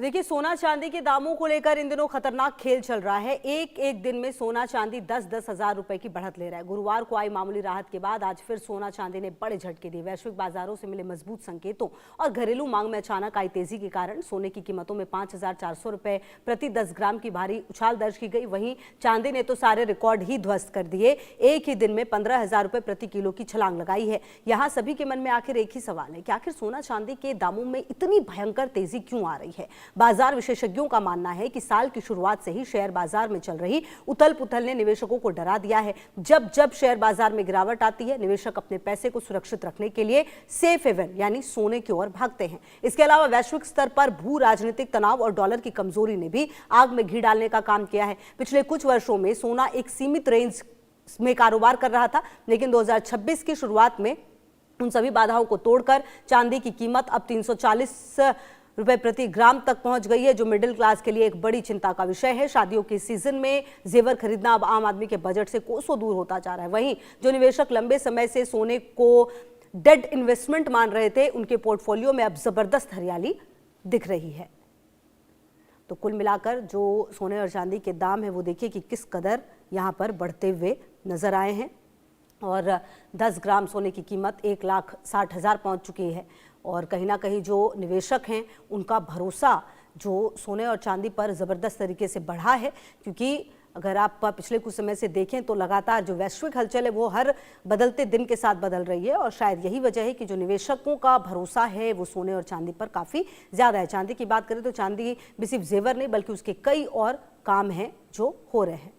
देखिए, सोना चांदी के दामों को लेकर इन दिनों खतरनाक खेल चल रहा है। एक एक दिन में सोना चांदी 10-10 हजार रुपए की बढ़त ले रहा है। गुरुवार को आई मामूली राहत के बाद आज फिर सोना चांदी ने बड़े झटके दिए। वैश्विक बाजारों से मिले मजबूत संकेतों और घरेलू मांग में अचानक आई तेजी के कारण सोने की कीमतों में 5,400 रुपए प्रति 10 ग्राम की भारी उछाल दर्ज की गई। वहीं चांदी ने तो सारे रिकॉर्ड ही ध्वस्त कर दिए। एक ही दिन में 15,000 रुपए प्रति किलो की छलांग लगाई है। यहाँ सभी के मन में आखिर एक ही सवाल है कि आखिर सोना चांदी के दामों में इतनी भयंकर तेजी क्यों आ रही है। बाजार विशेषज्ञों का मानना है कि साल की शुरुआत से ही शेयर बाजार में चल रही उथल पुथल ने निवेशकों को डरा दिया है। जब जब शेयर बाजार में गिरावट आती है, निवेशक अपने पैसे को सुरक्षित रखने के लिए सेफ हेवन यानी सोने की ओर भागते हैं। इसके अलावा वैश्विक स्तर पर भू राजनीतिक तनाव और डॉलर की कमजोरी ने भी आग में घी डालने का काम किया है। पिछले कुछ वर्षों में सोना एक सीमित रेंज में कारोबार कर रहा था, लेकिन 2026 की शुरुआत में उन सभी बाधाओं को तोड़कर चांदी की कीमत अब 340 रुपए प्रति ग्राम तक पहुंच गई है, जो मिडिल क्लास के लिए एक बड़ी चिंता का विषय है। शादियों के सीजन में जेवर खरीदना अब आम आदमी के बजट से कोसों दूर होता जा रहा है। वहीं जो निवेशक लंबे समय से सोने को डेड इन्वेस्टमेंट मान रहे थे, उनके पोर्टफोलियो में अब जबरदस्त हरियाली दिख रही है। तो कुल मिलाकर जो सोने और चांदी के दाम है वो देखिए कि किस कदर यहाँ पर बढ़ते हुए नजर आए हैं और 10 ग्राम सोने की कीमत 1,60,000 पहुँच चुकी है। और कहीं ना कहीं जो निवेशक हैं उनका भरोसा जो सोने और चांदी पर ज़बरदस्त तरीके से बढ़ा है, क्योंकि अगर आप पिछले कुछ समय से देखें तो लगातार जो वैश्विक हलचल है वो हर बदलते दिन के साथ बदल रही है। और शायद यही वजह है कि जो निवेशकों का भरोसा है वो सोने और चांदी पर काफ़ी ज़्यादा है। चांदी की बात करें तो चांदी भी सिर्फ जेवर नहीं बल्कि उसके कई और काम हैं जो हो रहे हैं।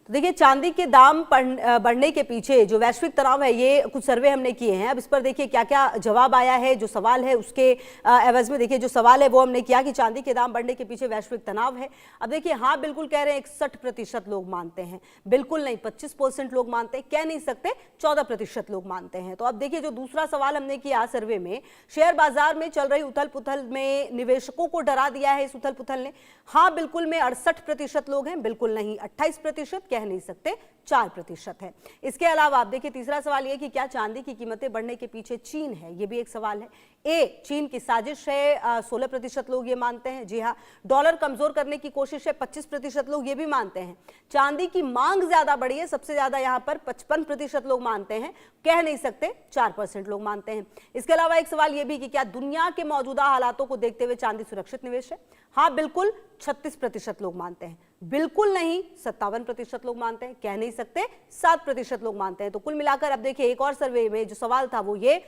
तो देखिए, चांदी के दाम बढ़ने के पीछे जो वैश्विक तनाव है, ये कुछ सर्वे हमने किए हैं। अब इस पर देखिए क्या क्या जवाब आया है। जो सवाल है उसके एवज में देखिए, जो सवाल है वो हमने किया कि चांदी के दाम बढ़ने के पीछे वैश्विक तनाव है। अब देखिए, हाँ बिल्कुल कह रहे हैं 61% लोग मानते हैं, बिल्कुल नहीं 25% लोग मानते हैं, कह नहीं सकते 14% लोग मानते हैं। तो अब देखिए, जो दूसरा सवाल हमने किया सर्वे में, शेयर बाजार में चल रही उथल पुथल में निवेशकों को डरा दिया है इस उथल पुथल ने। हाँ बिल्कुल में 68% लोग हैं, बिल्कुल नहीं 28%, कह नहीं सकते 4% है। इसके अलावा आप देखिए, तीसरा सवाल यह कि क्या चांदी की कीमतें बढ़ने के पीछे चीन है, यह भी एक सवाल है। ए चीन की साजिश है, 16% लोग ये मानते हैं। जी हाँ, डॉलर कमजोर करने की कोशिश है, 25% लोग ये भी मानते हैं। चांदी की मांग ज्यादा बढ़ी है, सबसे ज्यादा यहां पर 55% लोग मानते हैं, कह नहीं सकते 4% लोग मानते हैं। इसके अलावा एक सवाल यह भी कि क्या दुनिया के मौजूदा हालातों को देखते हुए चांदी सुरक्षित निवेश है। हाँ बिल्कुल 36% लोग मानते हैं, बिल्कुल नहीं 57% लोग मानते हैं, कह नहीं सकते 7% लोग मानते हैं। तो कुल मिलाकर अब देखिए, एक और सर्वे में जो सवाल था वो ये,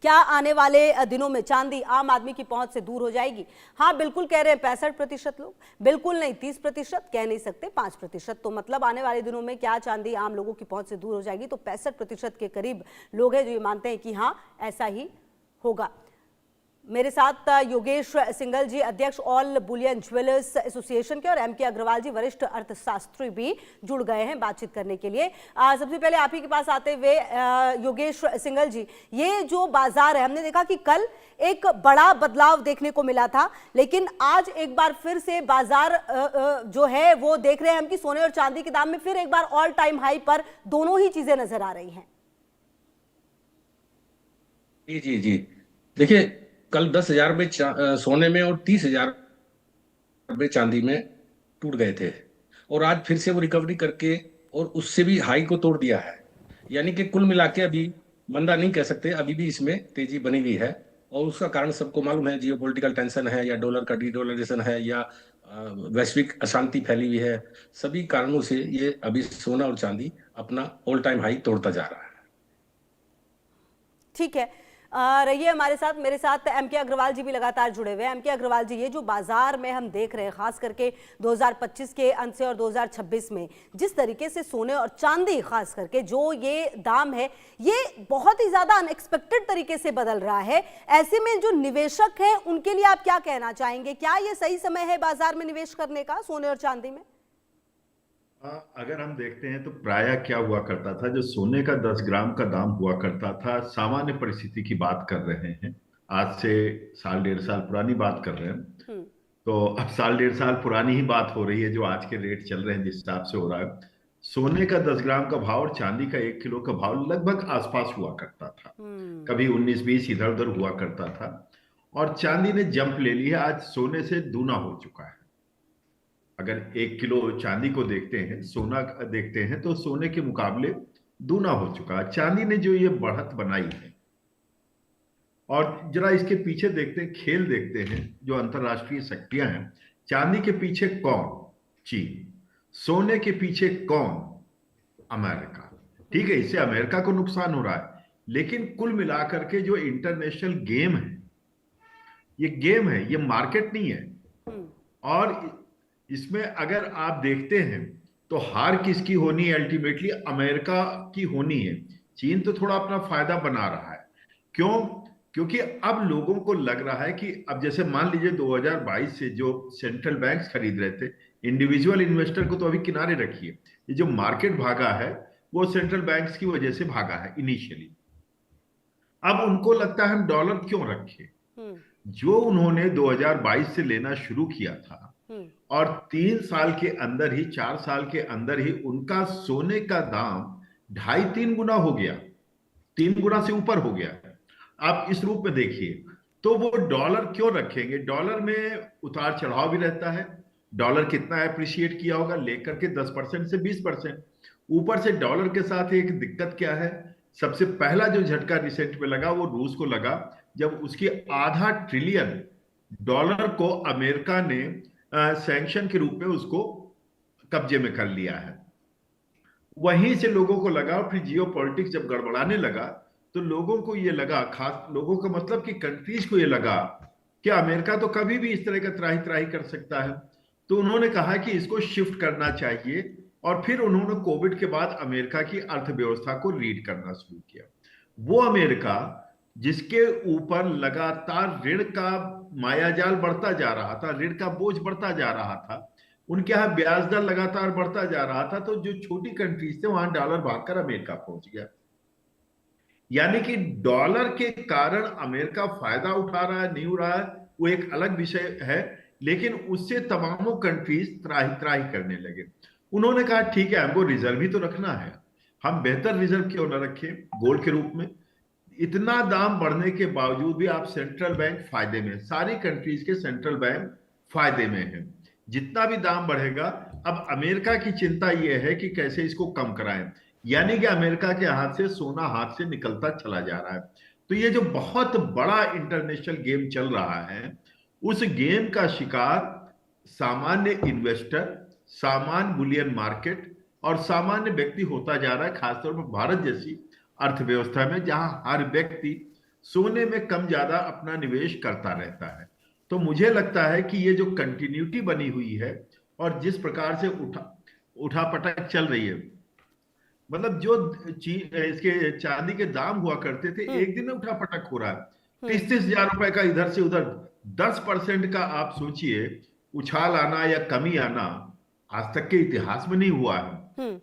क्या आने वाले दिनों में चांदी आम आदमी की पहुंच से दूर हो जाएगी। हाँ बिल्कुल कह रहे हैं 65% लोग, बिल्कुल नहीं 30%, कह नहीं सकते 5%। तो मतलब आने वाले दिनों में क्या चांदी आम लोगों की पहुंच से दूर हो जाएगी, तो 65% के करीब लोग हैं जो ये मानते हैं कि हाँ ऐसा ही होगा। मेरे साथ योगेश सिंघल जी, अध्यक्ष ऑल बुलियन ज्वेलर्स एसोसिएशन के, और एम के अग्रवाल जी, वरिष्ठ अर्थशास्त्री भी जुड़ गए हैं बातचीत करने के लिए। सबसे पहले आप ही के पास आते हुए योगेश सिंघल जी, ये जो बाजार है, हमने देखा कि कल एक बड़ा बदलाव देखने को मिला था, लेकिन आज एक बार फिर से बाजार जो है वो देख रहे हैं हम कि सोने और चांदी के दाम में फिर एक बार ऑल टाइम हाई पर दोनों ही चीजें नजर आ रही हैं। जी जी जी, देखिए कल 10,000 में सोने में और 30,000 में चांदी में टूट गए थे, और आज फिर से वो रिकवरी करके और उससे भी हाई को तोड़ दिया है। यानी कि कुल मिला के अभी मंदा नहीं कह सकते, अभी भी इसमें तेजी बनी हुई है। और उसका कारण सबको मालूम है, जियोपॉलिटिकल टेंशन है या डॉलर का डी डॉलराइजेशन है या वैश्विक अशांति फैली हुई है। सभी कारणों से ये अभी सोना और चांदी अपना ऑल टाइम हाई तोड़ता जा रहा है। ठीक है, रहिए हमारे साथ। मेरे साथ एम के अग्रवाल जी भी लगातार जुड़े हुए हैं। एम के अग्रवाल जी, ये जो बाजार में हम देख रहे हैं, खास करके 2025 के अंत से और 2026 में जिस तरीके से सोने और चांदी खास करके जो ये दाम है, ये बहुत ही ज्यादा अनएक्सपेक्टेड तरीके से बदल रहा है। ऐसे में जो निवेशक हैं उनके लिए आप क्या कहना चाहेंगे, क्या ये सही समय है बाजार में निवेश करने का सोने और चांदी में? अगर हम देखते हैं तो प्रायः क्या हुआ करता था, जो सोने का 10 ग्राम का दाम हुआ करता था, सामान्य परिस्थिति की बात कर रहे हैं, आज से साल डेढ़ साल पुरानी बात कर रहे हैं। हम्म। तो अब साल डेढ़ साल पुरानी ही बात हो रही है, जो आज के रेट चल रहे हैं जिस हिसाब से हो रहा है। सोने का 10 ग्राम का भाव और चांदी का 1 किलो का भाव लगभग आसपास हुआ करता था। कभी 19-20 इधर उधर हुआ करता था, और चांदी ने जंप ले ली है, आज सोने से दूना हो चुका है। अगर 1 किलो चांदी को देखते हैं, सोना देखते हैं, तो सोने के मुकाबले दूना हो चुका है। चांदी ने जो ये बढ़त बनाई है, और जरा इसके पीछे देखते हैं, खेल देखते हैं, जो अंतरराष्ट्रीय शक्तियां हैं। चांदी के पीछे कौन? चीन। सोने के पीछे कौन? अमेरिका। ठीक है, इससे अमेरिका को नुकसान हो रहा है, लेकिन कुल मिलाकर के जो इंटरनेशनल गेम है, ये गेम है, ये मार्केट नहीं है। और इसमें अगर आप देखते हैं तो हार किसकी होनी है? अल्टीमेटली अमेरिका की होनी है। चीन तो थोड़ा अपना फायदा बना रहा है। क्यों? क्योंकि अब लोगों को लग रहा है कि अब जैसे मान लीजिए 2022 से जो सेंट्रल बैंक्स खरीद रहे थे, इंडिविजुअल इन्वेस्टर को तो अभी किनारे रखिए, ये जो मार्केट भागा है वो सेंट्रल बैंक्स की वजह से भागा है इनिशियली। अब उनको लगता है हम डॉलर क्यों रखें? जो उन्होंने 2022 से लेना शुरू किया था, और 3 साल के अंदर ही, 4 साल के अंदर ही उनका सोने का दाम 2.5-3 गुना हो गया, 3 गुना से ऊपर हो गया। आप इस रूप में देखिए, तो वो डॉलर क्यों रखेंगे? डॉलर में उतार चढ़ाव भी रहता है। डॉलर कितना अप्रिशिएट किया होगा? लेकर के 10% से 20%। ऊपर से डॉलर के साथ एक दिक्कत क्या है? सबसे पहला जो झटका रिसेंट में लगा वो रूस को लगा, जब उसकी $0.5 ट्रिलियन डॉलर को अमेरिका ने सैंक्शन के रूप में उसको कब्जे में कर लिया है। वहीं से लोगों को लगा, और फिर जियो पॉलिटिक्स जब गड़बड़ाने लगा तो लोगों को ये लगा, खास लोगों का मतलब कि कंट्रीज को ये लगा कि अमेरिका तो कभी भी इस तरह का त्राही त्राही कर सकता है। तो उन्होंने कहा कि इसको शिफ्ट करना चाहिए, और फिर उन्होंने कोविड के बाद अमेरिका की अर्थव्यवस्था को रीड करना शुरू किया। वो अमेरिका जिसके ऊपर लगातार ऋण का मायाजाल बढ़ता जा रहा था, ऋण का बोझ बढ़ता जा रहा था, उनके यहाँ ब्याज दर लगातार बढ़ता जा रहा था, तो जो छोटी कंट्रीज थे वहां डॉलर भागकर अमेरिका पहुंच गया। यानी कि डॉलर के कारण अमेरिका फायदा उठा रहा है, नहीं उठा रहा है, वो एक अलग विषय है, लेकिन उससे तमामों कंट्रीज त्राही त्राही करने लगे। उन्होंने कहा ठीक है, हमको रिजर्व ही तो रखना है, हम बेहतर रिजर्व क्यों ना रखें गोल्ड के रूप में। इतना दाम बढ़ने के बावजूद भी आप सेंट्रल बैंक फायदे में, सारी कंट्रीज के सेंट्रल बैंक फायदे में है। जितना भी दाम बढ़ेगा, अब अमेरिका की चिंता यह है कि कैसे इसको कम कराएं, यानी कि अमेरिका के हाथ से सोना हाथ से निकलता चला जा रहा है। तो ये जो बहुत बड़ा इंटरनेशनल गेम चल रहा है, उस गेम का शिकार सामान्य इन्वेस्टर, सामान्य बुलियन मार्केट और सामान्य व्यक्ति होता जा रहा है, खासतौर पर भारत जैसी अर्थव्यवस्था में, जहां हर व्यक्ति सोने में कम ज्यादा अपना निवेश करता रहता है। तो मुझे लगता है कि ये जो कंटिन्यूटी बनी हुई है और जिस प्रकार से उठापटक चल रही है, मतलब जो इसके चांदी के दाम हुआ करते थे, एक दिन में उठापटक हो रहा है। 30-30 हजार रुपए का इधर से उधर, 10% का आप सोचिए उछाल आना या कमी आना आज तक के इतिहास में नहीं हुआ है।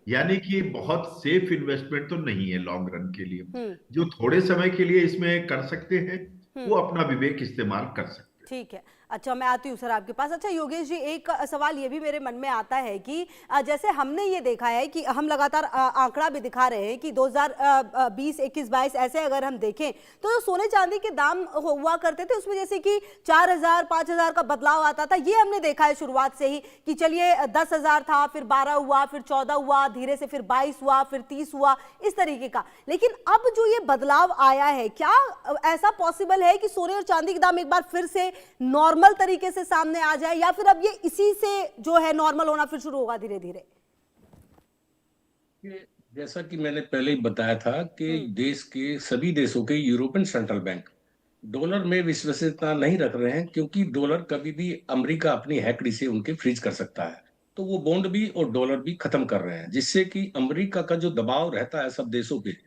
यानी कि बहुत सेफ इन्वेस्टमेंट तो नहीं है लॉन्ग रन के लिए। जो थोड़े समय के लिए इसमें कर सकते हैं वो अपना विवेक इस्तेमाल कर सकते हैं। ठीक है, अच्छा मैं आती हूँ सर आपके पास। अच्छा योगेश जी, एक सवाल ये भी मेरे मन में आता है कि जैसे हमने ये देखा है कि हम लगातार आंकड़ा भी दिखा रहे हैं कि 2020, 21, 22 ऐसे अगर हम देखें तो सोने चांदी के दाम हुआ करते थे, उसमें जैसे कि 4,000, 5,000 का बदलाव आता था। ये हमने देखा है शुरुआत से ही कि चलिए 10,000 था, फिर 12 हुआ, फिर 14 हुआ, धीरे से फिर 22 हुआ, फिर 30 हुआ, इस तरीके का। लेकिन अब जो ये बदलाव आया है, क्या ऐसा पॉसिबल है कि सोने और चांदी के दाम एक बार फिर से नॉर्मल तरीके से सामने आ जाए, या फिर अब ये इसी से जो है नॉर्मल होना फिर शुरू होगा धीरे धीरे? जैसा कि मैंने पहले ही बताया था कि देश के सभी देशों के यूरोपियन सेंट्रल बैंक डॉलर में विश्वसनीयता नहीं रख रहे हैं, क्योंकि डॉलर कभी भी अमेरिका अपनी हैकड़ी से उनके फ्रीज कर सकता है। तो वो बॉन्ड भी और डॉलर भी खत्म कर रहे हैं, जिससे कि अमेरिका का जो दबाव रहता है सब देशों पे,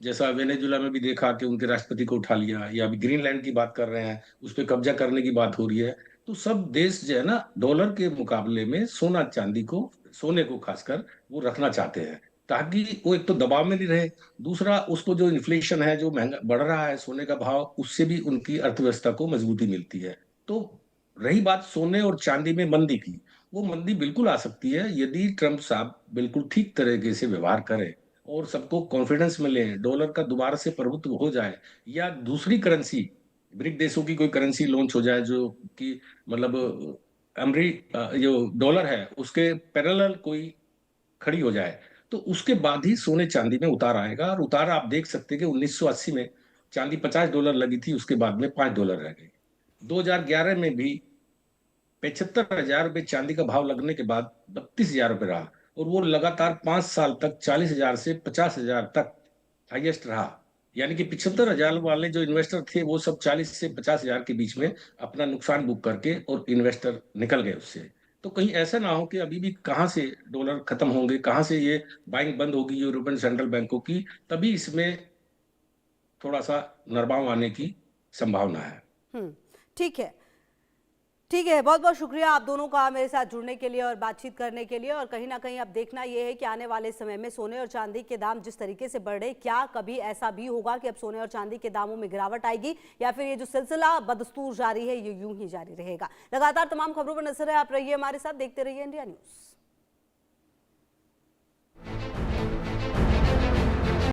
जैसा वेनेजुला में भी देखा कि उनके राष्ट्रपति को उठा लिया, या अभी ग्रीनलैंड की बात कर रहे हैं, उस पर कब्जा करने की बात हो रही है। तो सब देश जो है ना, डॉलर के मुकाबले में सोना चांदी को, सोने को खासकर वो रखना चाहते हैं, ताकि वो एक तो दबाव में नहीं रहे, दूसरा उसको जो इन्फ्लेशन है, जो महंगा बढ़ रहा है सोने का भाव, उससे भी उनकी अर्थव्यवस्था को मजबूती मिलती है। तो रही बात सोने और चांदी में मंदी की, वो मंदी बिल्कुल आ सकती है यदि ट्रम्प साहब बिल्कुल ठीक तरीके से व्यवहार करें और सबको कॉन्फिडेंस में लें, डॉलर का दोबारा से प्रभुत्व हो जाए, या दूसरी करेंसी ब्रिक देशों की कोई करेंसी लॉन्च हो जाए जो कि मतलब जो डॉलर है उसके पैरेलल कोई खड़ी हो जाए, तो उसके बाद ही सोने चांदी में उतार आएगा। और उतार आप देख सकते हैं कि 1980 में चांदी $50 लगी थी, उसके बाद में $5 रह गई। 2011 में भी 75,000 रुपये चांदी का भाव लगने के बाद 32,000 रुपये रहा, और वो लगातार 5 साल तक 40,000 से 50,000 तक हाईएस्ट रहा। यानी कि 75,000 वाले जो इन्वेस्टर थे वो सब 40 से 50,000 के बीच में अपना नुकसान बुक करके और इन्वेस्टर निकल गए उससे। तो कहीं ऐसा ना हो कि अभी भी कहाँ से डॉलर खत्म होंगे, कहाँ से ये बाइंग बंद होगी यूरोपियन सेंट्रल बैंकों की, तभी इसमें थोड़ा सा नरमाव आने की संभावना है। ठीक है, ठीक है। बहुत बहुत शुक्रिया आप दोनों का मेरे साथ जुड़ने के लिए और बातचीत करने के लिए। और कहीं ना कहीं अब देखना यह है कि आने वाले समय में सोने और चांदी के दाम जिस तरीके से बढ़ रहे, क्या कभी ऐसा भी होगा कि अब सोने और चांदी के दामों में गिरावट आएगी, या फिर ये जो सिलसिला बदस्तूर जारी है ये यूं ही जारी रहेगा। लगातार तमाम खबरों पर नजर है, आप रहिए हमारे साथ, देखते रहिए इंडिया न्यूज।